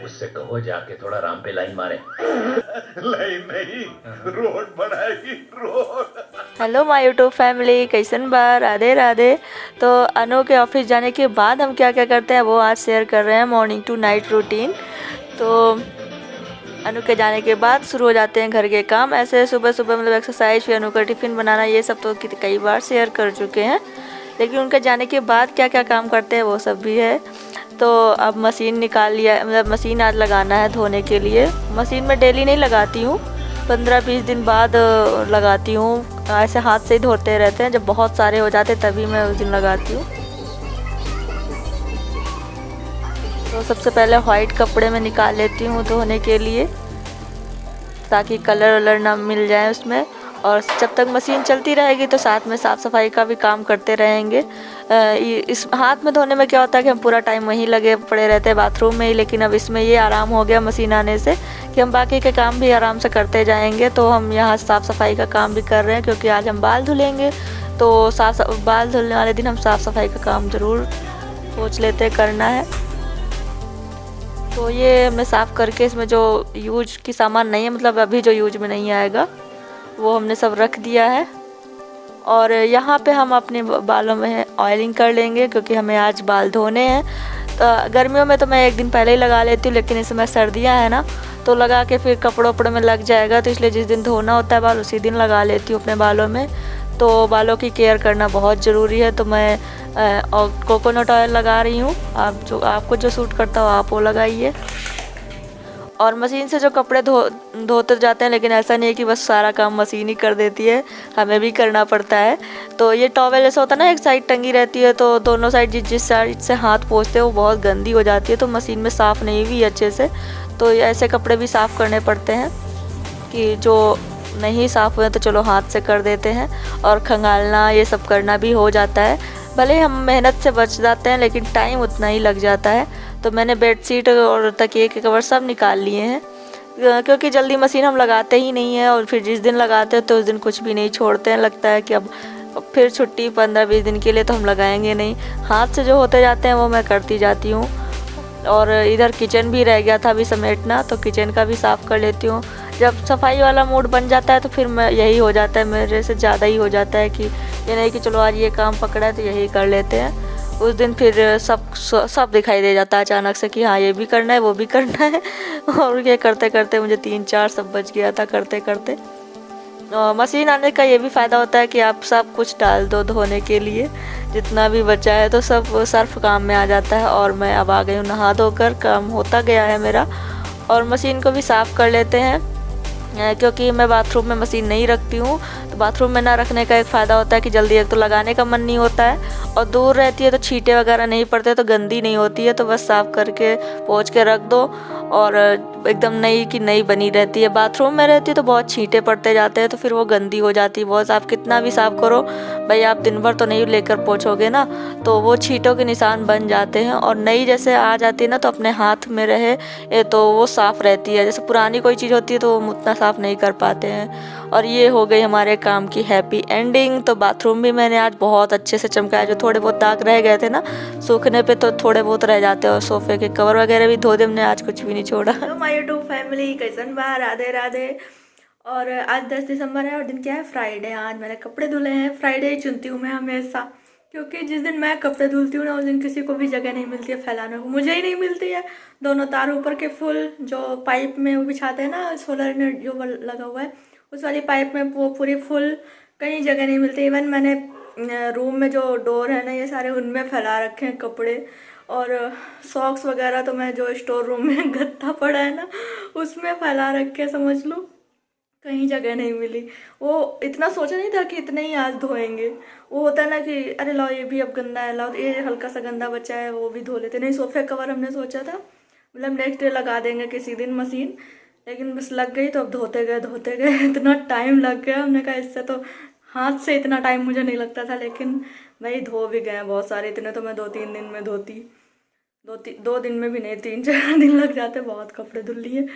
उससे कहो जाके थोड़ा राम पे लाइन मारे। लाइन नहीं, रोड बनाएगी, road. Hello my YouTube family, कैसन बा? राधे राधे। तो अनु के ऑफिस जाने के बाद हम क्या क्या करते हैं वो आज शेयर कर रहे हैं, मॉर्निंग टू नाइट रूटीन। तो अनु के जाने के बाद शुरू हो जाते हैं घर के काम। ऐसे सुबह सुबह मतलब एक्सरसाइज, फिर अनु का टिफ़िन बनाना, ये सब तो कई बार शेयर कर चुके हैं। लेकिन उनके जाने के बाद क्या क्या काम करते हैं वो सब भी है। तो अब मशीन निकाल लिया, मतलब मशीन आज लगाना है धोने के लिए। मशीन में डेली नहीं लगाती हूँ, 15-20 दिन बाद लगाती हूँ। ऐसे हाथ से ही धोते रहते हैं, जब बहुत सारे हो जाते तभी मैं उस दिन लगाती हूँ। तो सबसे पहले वाइट कपड़े में निकाल लेती हूँ धोने के लिए, ताकि कलर वलर ना मिल जाए उसमें। और जब तक मशीन चलती रहेगी तो साथ में साफ़ सफाई का भी काम करते रहेंगे। इस हाथ में धोने में क्या होता है कि हम पूरा टाइम वहीं लगे पड़े रहते हैं बाथरूम में ही, लेकिन अब इसमें ये आराम हो गया मशीन आने से कि हम बाकी के काम भी आराम से करते जाएंगे। तो हम यहाँ साफ़ सफाई का काम भी कर रहे हैं, क्योंकि आज हम बाल धुलेंगे। तो बाल धुलने वाले दिन हम साफ़ सफाई का काम ज़रूर सोच लेते करना है। तो ये हमने साफ़ करके इसमें जो यूज की सामान नहीं है, मतलब अभी जो यूज में नहीं आएगा, वो हमने सब रख दिया है। और यहाँ पे हम अपने बालों में ऑयलिंग कर लेंगे, क्योंकि हमें आज बाल धोने हैं। तो गर्मियों में तो मैं एक दिन पहले ही लगा लेती हूँ, लेकिन इस समय सर्दियाँ हैं ना, तो लगा के फिर कपड़ों वपड़ों में लग जाएगा। तो इसलिए जिस दिन धोना होता है बाल उसी दिन लगा लेती हूँ अपने बालों में। तो बालों की केयर करना बहुत ज़रूरी है। तो मैं और कोकोनट ऑयल लगा रही हूँ। आपको जो सूट करता हो आप वो लगाइए। और मशीन से जो कपड़े धोते जाते हैं, लेकिन ऐसा नहीं है कि बस सारा काम मशीन ही कर देती है, हमें भी करना पड़ता है। तो ये टॉवेल ऐसा होता है ना, एक साइड टंगी रहती है, तो दोनों साइड जिस साइड से हाथ पोंछते हैं वो बहुत गंदी हो जाती है, तो मशीन में साफ़ नहीं हुई अच्छे से। तो ऐसे कपड़े भी साफ़ करने पड़ते हैं कि जो नहीं साफ़ हुए तो चलो हाथ से कर देते हैं। और खंगालना ये सब करना भी हो जाता है। भले हम मेहनत से बच जाते हैं, लेकिन टाइम उतना ही लग जाता है। तो मैंने बेडशीट और तकिए के कवर सब निकाल लिए हैं, क्योंकि जल्दी मशीन हम लगाते ही नहीं है। और फिर जिस दिन लगाते हैं तो उस दिन कुछ भी नहीं छोड़ते हैं, लगता है कि अब फिर छुट्टी 15-20 दिन के लिए तो हम लगाएंगे नहीं। हाथ से जो होते जाते हैं वो मैं करती जाती हूँ। और इधर किचन भी रह गया था अभी समेटना, तो किचन का भी साफ़ कर लेती हूँ। जब सफाई वाला मूड बन जाता है तो फिर मैं यही हो जाता है, मेरे से ज़्यादा ही हो जाता है कि ये नहीं कि चलो आज ये काम पकड़ा है तो यही कर लेते हैं। उस दिन फिर सब दिखाई दे जाता है अचानक से कि हाँ ये भी करना है वो भी करना है। और ये करते करते मुझे 3-4 सब बज गया था करते करते। मशीन आने का ये भी फ़ायदा होता है कि आप सब कुछ डाल दो धोने के लिए, जितना भी बचा है तो सब सर्फ काम में आ जाता है। और मैं अब आ गई हूँ नहा धोकर, काम होता गया है मेरा। और मशीन को भी साफ़ कर लेते हैं, क्योंकि मैं बाथरूम में मशीन नहीं रखती हूँ। तो बाथरूम में ना रखने का एक फ़ायदा होता है कि जल्दी एक तो लगाने का मन नहीं होता है, और दूर रहती है तो छींटे वगैरह नहीं पड़ते, तो गंदी नहीं होती है। तो बस साफ़ करके पोंछ के रख दो, और एकदम नई की नई बनी रहती है। बाथरूम में रहती है तो बहुत छींटे पड़ते जाते हैं, तो फिर वो गंदी हो जाती है बहुत। आप कितना भी साफ़ करो भाई, आप दिन भर तो नहीं लेकर पोंछोगे ना, तो वो छींटों के निशान बन जाते हैं। और नई जैसे आ जाती है ना, तो अपने हाथ में रहे तो वो साफ़ रहती है। जैसे पुरानी कोई चीज़ होती है तो वो उतना साफ़ नहीं कर पाते हैं। और ये हो गई हमारे काम की हैप्पी एंडिंग। तो बाथरूम भी मैंने आज बहुत अच्छे से चमकाया। जो थोड़े बहुत दाग रह गए थे ना सूखने पे, तो थोड़े बहुत रह जाते हैं। और सोफे के कवर वगैरह भी धो दे, हमने आज कुछ भी नहीं छोड़ा। तो माय यूट्यूब फैमिली, कैसन बा? राधे राधे। और आज 10 दिसंबर है और दिन क्या है? फ्राइडे। आज मैंने कपड़े धुले हैं। फ्राइडे ही चुनती हूँ मैं हमेशा, क्योंकि जिस दिन मैं कपड़े धुलती हूँ ना उस दिन किसी को भी जगह नहीं मिलती है फैलाने को, मुझे ही नहीं मिलती है। दोनों तार ऊपर के फुल जो पाइप में वो बिछाते हैं ना, सोलर ने जो लगा हुआ है उस वाली पाइप में वो पूरी फुल, कहीं जगह नहीं मिलती। इवन मैंने रूम में जो डोर है ना ये सारे उनमें फैला रखे हैं कपड़े। और सॉक्स वगैरह तो मैं जो स्टोर रूम में गत्ता पड़ा है ना उसमें फैला रखे, समझ लो कहीं जगह नहीं मिली। वो इतना सोचा नहीं था कि इतने ही आज धोएंगे। वो होता है ना कि अरे लाओ ये भी अब गंदा है, लाओ ये हल्का सा गंदा बचा है वो भी धो लेते। नहीं, सोफे कवर हमने सोचा था मतलब नेक्स्ट डे लगा देंगे किसी दिन मशीन, लेकिन बस लग गई तो अब धोते गए इतना टाइम लग गया। हमने कहा इससे तो हाथ से इतना टाइम मुझे नहीं लगता था, लेकिन भाई धो भी गए बहुत सारे। इतने तो मैं 2-3 दिन में धोती, 2 दिन में भी नहीं, 3-4 दिन लग जाते, बहुत कपड़े धुल लिए।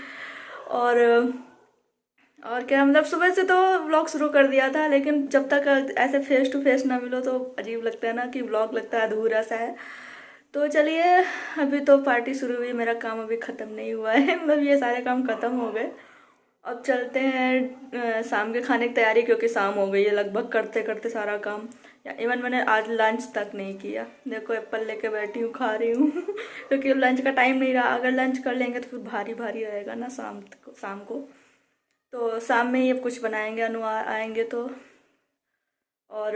और क्या मतलब सुबह से तो व्लॉग शुरू कर दिया था, लेकिन जब तक ऐसे फेस टू फेस ना मिलो तो अजीब लगता है ना, कि व्लॉग लगता है अधूरा सा है। तो चलिए, अभी तो पार्टी शुरू हुई, मेरा काम अभी ख़त्म नहीं हुआ है, मतलब ये सारे काम ख़त्म हो गए। अब चलते हैं शाम के खाने की तैयारी, क्योंकि शाम हो गई है लगभग करते करते सारा काम। इवन मैंने आज लंच तक नहीं किया। देखो एप्पल लेके बैठी हूँ, खा रही हूँ क्योंकि लंच का टाइम नहीं रहा। अगर लंच कर लेंगे तो फिर भारी भारी रहेगा ना शाम को। तो शाम में ही अब कुछ बनाएंगे, अनु आएंगे तो। और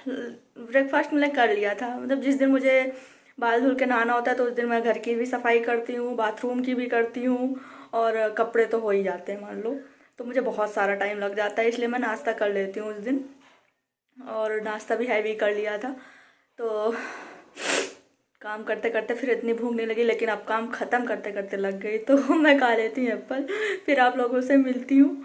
ब्रेकफास्ट मैंने कर लिया था, मतलब जिस दिन मुझे बाल धुल के नहाना होता है तो उस दिन मैं घर की भी सफाई करती हूँ, बाथरूम की भी करती हूँ, और कपड़े तो हो ही जाते हैं मान लो। तो मुझे बहुत सारा टाइम लग जाता है, इसलिए मैं नाश्ता कर लेती हूँ उस दिन। और नाश्ता भी हैवी कर लिया था। तो काम करते करते फिर इतनी भूख नहीं लगी, लेकिन अब काम ख़त्म करते करते लग गई। तो मैं खा लेती हूँ एप्पल, फिर आप लोगों से मिलती हूँ।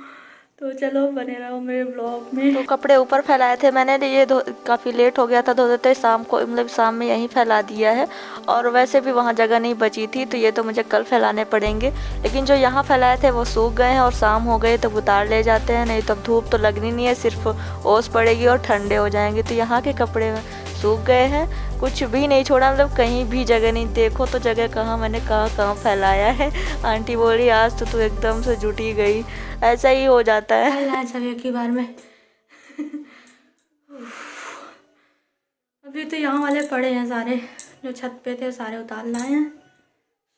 तो चलो बने रहो मेरे ब्लॉग में। तो कपड़े ऊपर फैलाए थे मैंने, ये काफ़ी लेट हो गया था धो देते, शाम को मतलब शाम में यहीं फैला दिया है। और वैसे भी वहाँ जगह नहीं बची थी, तो ये तो मुझे कल फैलाने पड़ेंगे। लेकिन जो यहाँ फैलाए थे वो सूख गए हैं, और शाम हो गई तो उतार ले जाते हैं, नहीं तो धूप तो लगनी नहीं है, सिर्फ ओस पड़ेगी और ठंडे हो जाएंगे। तो यहाँ के कपड़े सूख गए हैं, कुछ भी नहीं छोड़ा, मतलब कहीं भी जगह नहीं। देखो तो जगह कहाँ मैंने कहाँ फैलाया है। आंटी बोली आज तो तू एकदम से जुटी गई, ऐसा ही हो जाता है सब एक ही बार में। अभी तो यहाँ वाले पड़े हैं सारे, जो छत पे थे सारे उतार लाए हैं।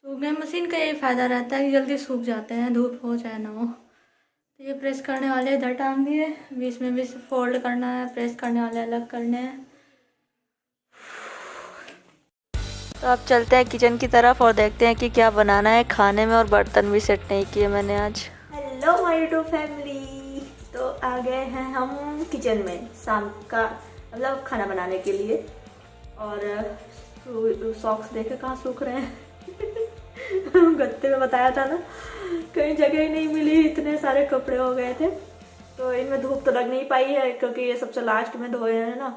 सूख गए। मशीन का यही फ़ायदा रहता है कि जल्दी सूख जाते हैं, धूप हो चाहे ना हो। तो ये प्रेस करने वाले इधर टांग दिए, बीच में भी फोल्ड करना है, प्रेस करने वाले अलग करने हैं। तो अब चलते हैं किचन की तरफ और देखते हैं कि क्या बनाना है खाने में। और बर्तन भी सेट नहीं किए मैंने आज। हेलो माय यूट्यूब फैमिली, तो आ गए हैं हम किचन में शाम का मतलब खाना बनाने के लिए। और सॉक्स देखे कहाँ सूख रहे हैं गत्ते में बताया था ना, कहीं जगह ही नहीं मिली, इतने सारे कपड़े हो गए थे। तो इनमें धूप तो लग नहीं पाई है, क्योंकि ये सबसे लास्ट में धोए हैं ना,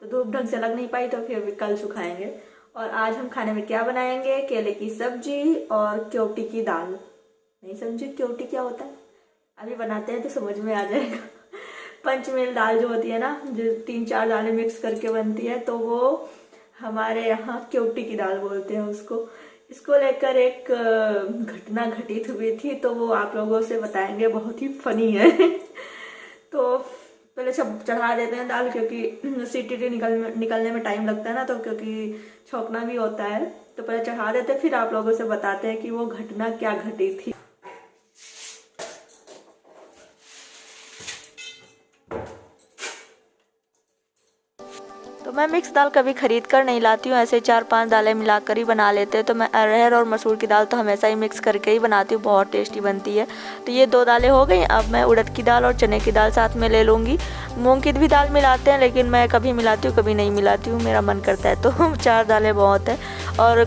तो धूप ढंग से लग नहीं पाई, तो फिर भी कल सुखाएंगे। और आज हम खाने में क्या बनाएंगे, केले की सब्जी और क्योटी की दाल। नहीं समझी क्योटी क्या होता है, अभी बनाते हैं तो समझ में आ जाएगा। पंचमेल दाल जो होती है ना, जो 3-4 दालें मिक्स करके बनती है, तो वो हमारे यहाँ क्योटी की दाल बोलते हैं उसको। इसको लेकर एक घटना घटित हुई थी, तो वो आप लोगों से बताएंगे, बहुत ही फनी है। तो पहले सब चढ़ा देते हैं दाल, क्योंकि सीटी निकलने में टाइम लगता है ना, तो क्योंकि छौंकना भी होता है, तो पहले चढ़ा देते, फिर आप लोगों से बताते हैं कि वो घटना क्या घटी थी। तो मैं मिक्स दाल कभी खरीद कर नहीं लाती हूँ, ऐसे 4-5 दालें मिलाकर ही बना लेते हैं। तो मैं अरहर और मसूर की दाल तो हमेशा ही मिक्स करके ही बनाती हूँ, बहुत टेस्टी बनती है। तो ये 2 दालें हो गई। अब मैं उड़द की दाल और चने की दाल साथ में ले लूँगी। मूंग की भी दाल मिलाते हैं, लेकिन मैं कभी मिलाती हूँ कभी नहीं मिलाती हूँ, मेरा मन करता है तो 4 दालें बहुत है। और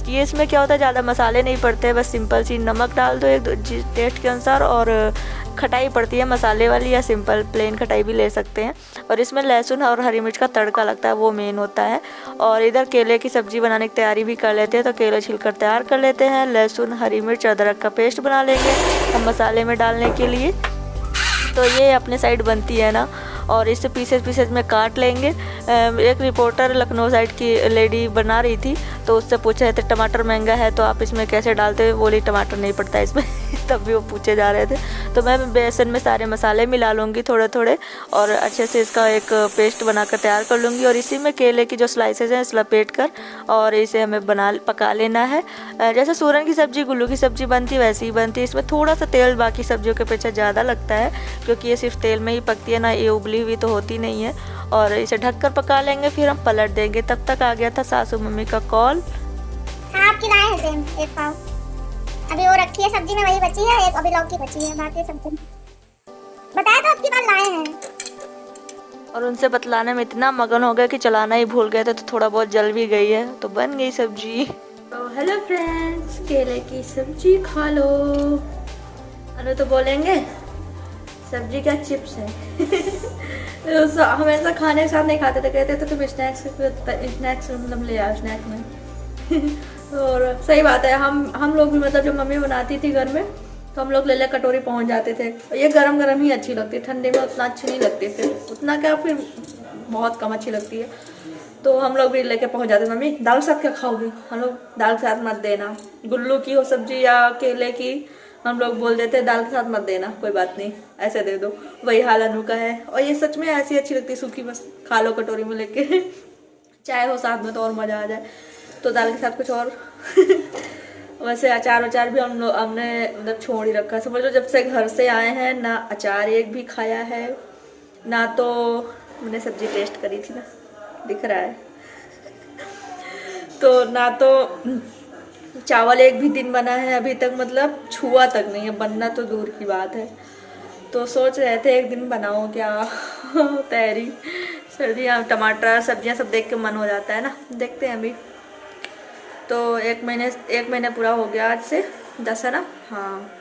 ये इसमें क्या होता है, ज़्यादा मसाले नहीं पड़ते, बस सिंपल सी नमक डाल दो एक टेस्ट के अनुसार, और खटाई पड़ती है मसाले वाली, या सिंपल प्लेन खटाई भी ले सकते हैं। और इसमें लहसुन और हरी मिर्च का तड़का लगता है, वो मेन होता है। और इधर केले की सब्ज़ी बनाने की तैयारी भी कर लेते हैं, तो केले छिलकर तैयार कर लेते हैं। लहसुन हरी मिर्च अदरक का पेस्ट बना लेंगे हम मसाले में डालने के लिए। तो ये अपने साइड बनती है ना, और इसे पीसेस में काट लेंगे। एक रिपोर्टर लखनऊ साइड की लेडी बना रही थी, तो उससे पूछ रहे थे टमाटर महंगा है तो आप इसमें कैसे डालते हो, बोली टमाटर नहीं पड़ता इसमें तब भी वो पूछे जा रहे थे। तो मैं बेसन में सारे मसाले मिला लूँगी थोड़े थोड़े, और अच्छे से इसका एक पेस्ट बनाकर तैयार कर लूँगी। और इसी में केले की जो स्लाइसेस हैं इस लपेट कर, और इसे हमें पका लेना है। जैसे सूरन की सब्ज़ी गुल्लू की सब्ज़ी बनती वैसे ही बनती है। इसमें थोड़ा सा तेल बाकी सब्जियों के पीछे ज़्यादा लगता है, क्योंकि ये सिर्फ तेल में ही पकती है ना, ये उबली हुई तो होती नहीं है। और इसे ढककर पका लेंगे, फिर हम पलट देंगे। तब तक आ गया था सासू मम्मी का कॉल। हाँ, आपकी लाए हैं सेम 1 पाव। अभी वो रखी है सब्जी में, वही बची है, एक अभी लौकी बची है, बाकी सब्जी बताया था आपकी बार लाए हैं। और उनसे बतलाने में इतना मगन हो गया कि चलाना ही भूल गए थे, तो थोड़ा बहुत जल भी गई है, तो बन गई सब्जी। तो हेलो फ्रेंड्स, केले की सब्जी खा लो। अरे तो बोलेंगे सब्जी क्या चिप्स है हमेशा खाने के साथ नहीं खाते थे, कहते थे तुम स्नैक्स मतलब ले आओ स्नैक्स में और सही बात है, हम लोग भी मतलब जब मम्मी बनाती थी घर में तो हम लोग ले कटोरी पहुंच जाते थे। ये गरम गरम ही अच्छी लगती है, ठंडे में उतना अच्छी नहीं लगती, फिर उतना क्या फिर बहुत कम अच्छी लगती है। तो हम लोग भी लेके पहुंच जाते, मम्मी दाल के साथ क्या खाओगी, हम लोग दाल के साथ मत देना, गुल्लू की हो सब्जी या केले की, हम लोग बोल देते दाल के साथ मत देना, कोई बात नहीं ऐसे दे दो। वही हाल अनु का है, और ये सच में ऐसी अच्छी लगती है सूखी, बस खा लो कटोरी में लेके चाय हो साथ में तो और मज़ा आ जाए। तो दाल के साथ कुछ और वैसे अचार भी हमने मतलब छोड़ ही रखा है, समझ लो जब से घर से आए हैं ना अचार एक भी खाया है, ना तो मैंने सब्जी टेस्ट करी थी ना, दिख रहा है तो ना तो चावल एक भी दिन बना है अभी तक, मतलब छुआ तक नहीं है, बनना तो दूर की बात है। तो सोच रहे थे एक दिन बनाओ क्या तैयारी, सर्दियाँ टमाटर सब्जियाँ सब देख के मन हो जाता है ना, देखते हैं अभी। तो एक महीने पूरा हो गया आज से, 10 है ना, हाँ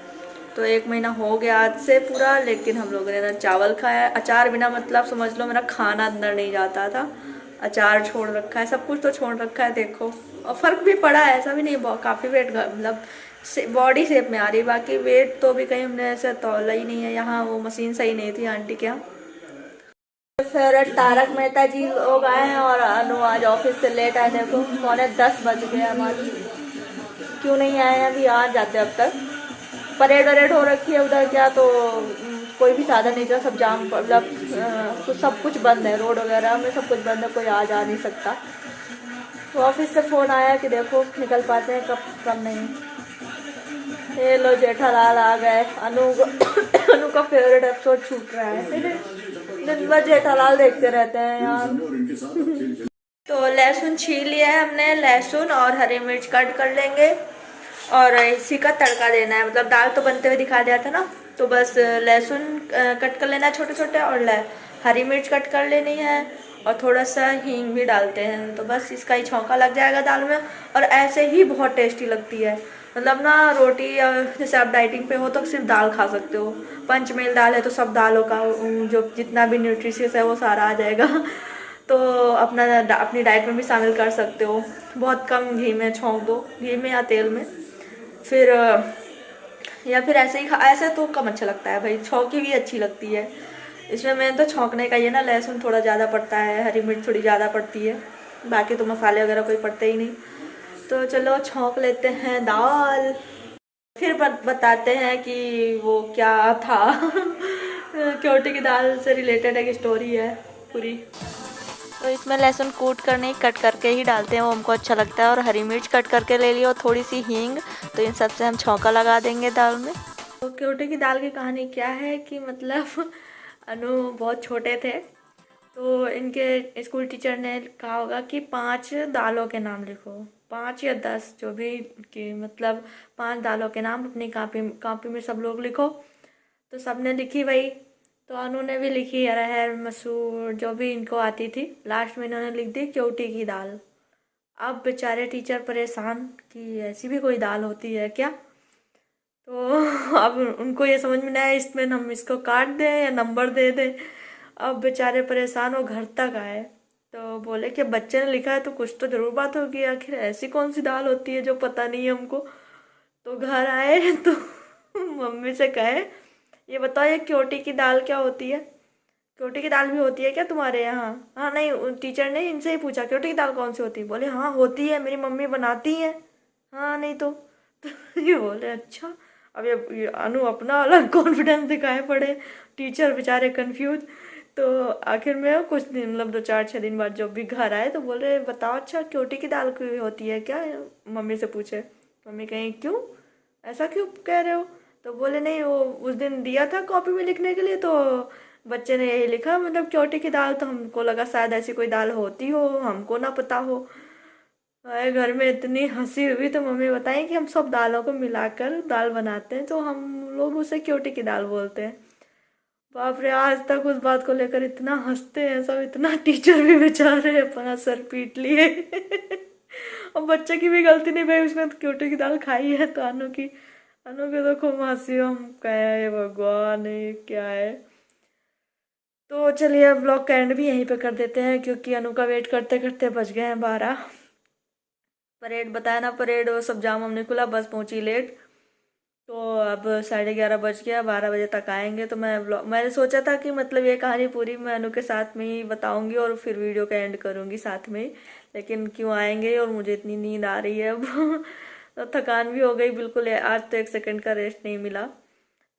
तो 1 महीना हो गया आज से पूरा, लेकिन हम लोगों ने ना चावल खाया, अचार बिना मतलब समझ लो मेरा खाना अंदर नहीं जाता था, अचार छोड़ रखा है, सब कुछ तो छोड़ रखा है देखो। और फ़र्क भी पड़ा है, ऐसा भी नहीं, काफ़ी वेट मतलब बॉडी शेप में आ रही, बाकी वेट तो भी कहीं हमने ऐसे तौला ही नहीं है, यहाँ वो मशीन सही नहीं थी आंटी के यहाँ। फिर तारक मेहता जी लोग आए हैं और अनु आज ऑफिस से लेट आए, देखो 9:45 बज गए हमारी, क्यों नहीं आए हैं, अभी आ जाते अब तक। परेड हो रखी है उधर क्या, तो कोई भी साधन नहीं था, सब जाम मतलब तो सब कुछ बंद है, रोड वगैरह में सब कुछ बंद है, कोई आ जा नहीं सकता। तो ऑफिस से फ़ोन आया कि देखो निकल पाते हैं कब नहीं। ये लो जेठालाल आ गए, अनु का फेवरेट एपिसोड छूट रहा है दिन भर जेठालाल देखते रहते हैं यार। तो लहसुन छील लिया है हमने, लहसुन और हरी मिर्च कट कर लेंगे और इसी का तड़का देना है, मतलब दाल तो बनते हुए दिखा दिया था ना, तो बस लहसुन कट कर लेना छोटे छोटे और हरी मिर्च कट कर लेनी है और थोड़ा सा हींग भी डालते हैं, तो बस इसका ही छौंका लग जाएगा दाल में। और ऐसे ही बहुत टेस्टी लगती है, मतलब ना रोटी, जैसे आप डाइटिंग पे हो तो सिर्फ दाल खा सकते हो, पंचमेल दाल है तो सब दालों का जो जितना भी न्यूट्रिशियस है वो सारा आ जाएगा तो अपनी डाइट में भी शामिल कर सकते हो। बहुत कम घी में छौंक दो, घी में या तेल में, फिर या फिर ऐसे ही ऐसे तो कम अच्छा लगता है भाई, छौंकी भी अच्छी लगती है। इसमें मैंने तो छौंकने का ये ना, लहसुन थोड़ा ज़्यादा पड़ता है, हरी मिर्च थोड़ी ज़्यादा पड़ती है, बाकी तो मसाले वगैरह कोई पड़ते ही नहीं। तो चलो छौंक लेते हैं दाल, फिर बताते हैं कि वो क्या था क्योटी की दाल से रिलेटेड एक स्टोरी है पूरी। तो इसमें लहसुन कूट कर नहीं, कट करके ही डालते हैं, वो हमको अच्छा लगता है, और हरी मिर्च कट करके ले लियो, थोड़ी सी हींग, तो इन सब से हम छौंका लगा देंगे दाल में। तो क्योटी की दाल की कहानी क्या है कि मतलब अनु बहुत छोटे थे, तो इनके स्कूल टीचर ने कहा होगा कि 5 दालों के नाम लिखो, 5 या 10 जो भी, कि मतलब 5 दालों के नाम अपनी कापी में सब लोग लिखो। तो सब ने लिखी वही, तो अनु ने भी लिखी अरहर मसूर जो भी इनको आती थी, लास्ट में इन्होंने लिख दी क्योटी की दाल। अब बेचारे टीचर परेशान कि ऐसी भी कोई दाल होती है क्या, तो अब उनको ये समझ में नहीं आया इसमें हम इसको काट दें या नंबर दे दें। अब बेचारे परेशान हो घर तक आए, तो बोले कि बच्चे ने लिखा है तो कुछ तो ज़रूर बात होगी, आखिर ऐसी कौन सी दाल होती है जो पता नहीं है हमको। तो घर आए तो मम्मी से कहे ये बताओ ये क्योटी की दाल क्या होती है, क्योटी की दाल भी होती है क्या तुम्हारे यहाँ। हाँ नहीं, टीचर ने इनसे ही पूछा क्योटी की दाल कौन सी होती है, बोले हाँ होती है, मेरी मम्मी बनाती है। हाँ नहीं तो ये बोले अच्छा। अब ये अनु अपना अलग कॉन्फिडेंस दिखाए पड़े, टीचर बेचारे कंफ्यूज। तो आखिर में कुछ दिन मतलब 2-4-6 दिन बाद जब भी घर आए तो बोले बताओ अच्छा क्योटी की दाल क्यों होती है क्या, मम्मी से पूछे। मम्मी कहीं क्यों, ऐसा क्यों कह रहे हो, तो बोले नहीं वो उस दिन दिया था कॉपी में लिखने के लिए, तो बच्चे ने यही लिखा, मतलब क्योटी की दाल, तो हमको लगा शायद ऐसी कोई दाल होती हो, हमको ना पता हो। घर में इतनी हंसी हुई, तो मम्मी बताई कि हम सब दालों को मिलाकर दाल बनाते हैं, तो हम लोग उसे क्योटी की दाल बोलते हैं। बाप रे, आज तक उस बात को लेकर इतना हंसते हैं सब, इतना टीचर भी बेचारे अपना सर पीट लिए और बच्चे की भी गलती नहीं भाई, उसने तो क्योटी की दाल खाई है, तो अनु की तो खूब हंसी, हम कहे भगवान ये क्या है। तो चलिए ब्लॉग का एंड भी यहीं पे कर देते हैं, क्योंकि अनु का वेट करते करते बज गए हैं 12। परेड बताया ना, परेड वो सब जाम हमने खुला, बस पहुंची लेट। तो अब 11:30 बज गया, 12 बजे तक आएंगे। तो मैंने सोचा था कि मतलब ये कहानी पूरी मैं अनु के साथ में ही बताऊंगी और फिर वीडियो का एंड करूंगी साथ में ही, लेकिन क्यों आएंगे और मुझे इतनी नींद आ रही है अब तो थकान भी हो गई बिल्कुल, आज तो 1 सेकंड का रेस्ट नहीं मिला।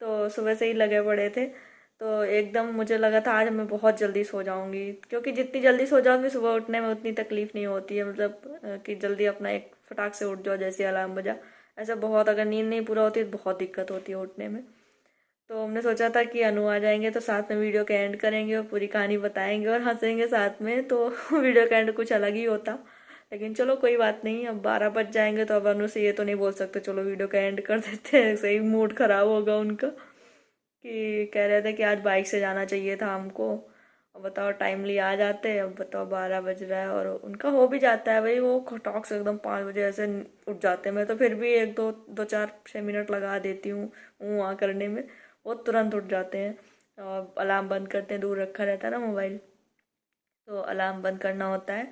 तो सुबह से ही लगे पड़े थे, तो एकदम मुझे लगा था आज मैं बहुत जल्दी सो जाऊंगी, क्योंकि जितनी जल्दी सो जाओ फिर सुबह उठने में उतनी तकलीफ नहीं होती है, मतलब कि जल्दी अपना एक फटाक से उठ जाओ जैसे अलार्म बजा। ऐसा बहुत अगर नींद नहीं पूरा होती तो बहुत दिक्कत होती है उठने में। तो हमने सोचा था कि अनु आ जाएंगे तो साथ में वीडियो का एंड करेंगे और पूरी कहानी बताएंगे और हंसेंगे साथ में, तो वीडियो का एंड कुछ अलग ही होता। लेकिन चलो कोई बात नहीं, अब 12 बज जाएंगे तो अब अनु से ये तो नहीं बोल सकते चलो वीडियो का एंड कर देते हैं, सही मूड खराब होगा उनका कि कह रहे थे कि आज बाइक से जाना चाहिए था हमको। अब बताओ टाइमली आ जाते, अब बताओ 12 बज रहा है और उनका हो भी जाता है भाई, वो खटौक से एकदम 5 बजे ऐसे उठ जाते हैं। मैं तो फिर भी 1 2 4 6 मिनट लगा देती हूँ वहाँ करने में, वो तुरंत उठ जाते हैं। और अलार्म बंद करते हैं, दूर रखा रहता है ना मोबाइल, तो अलार्म बंद करना होता है।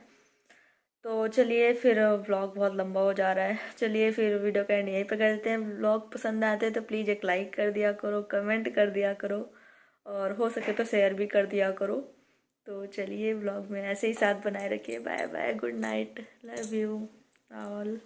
तो चलिए फिर, व्लॉग बहुत लंबा हो जा रहा है, चलिए फिर वीडियो का एंड यहीं पे कर देते हैं। व्लॉग पसंद आते हैं तो प्लीज़ एक लाइक कर दिया करो, कमेंट कर दिया करो और हो सके तो शेयर भी कर दिया करो। तो चलिए व्लॉग में ऐसे ही साथ बनाए रखिए। Bye bye, good night, love you all.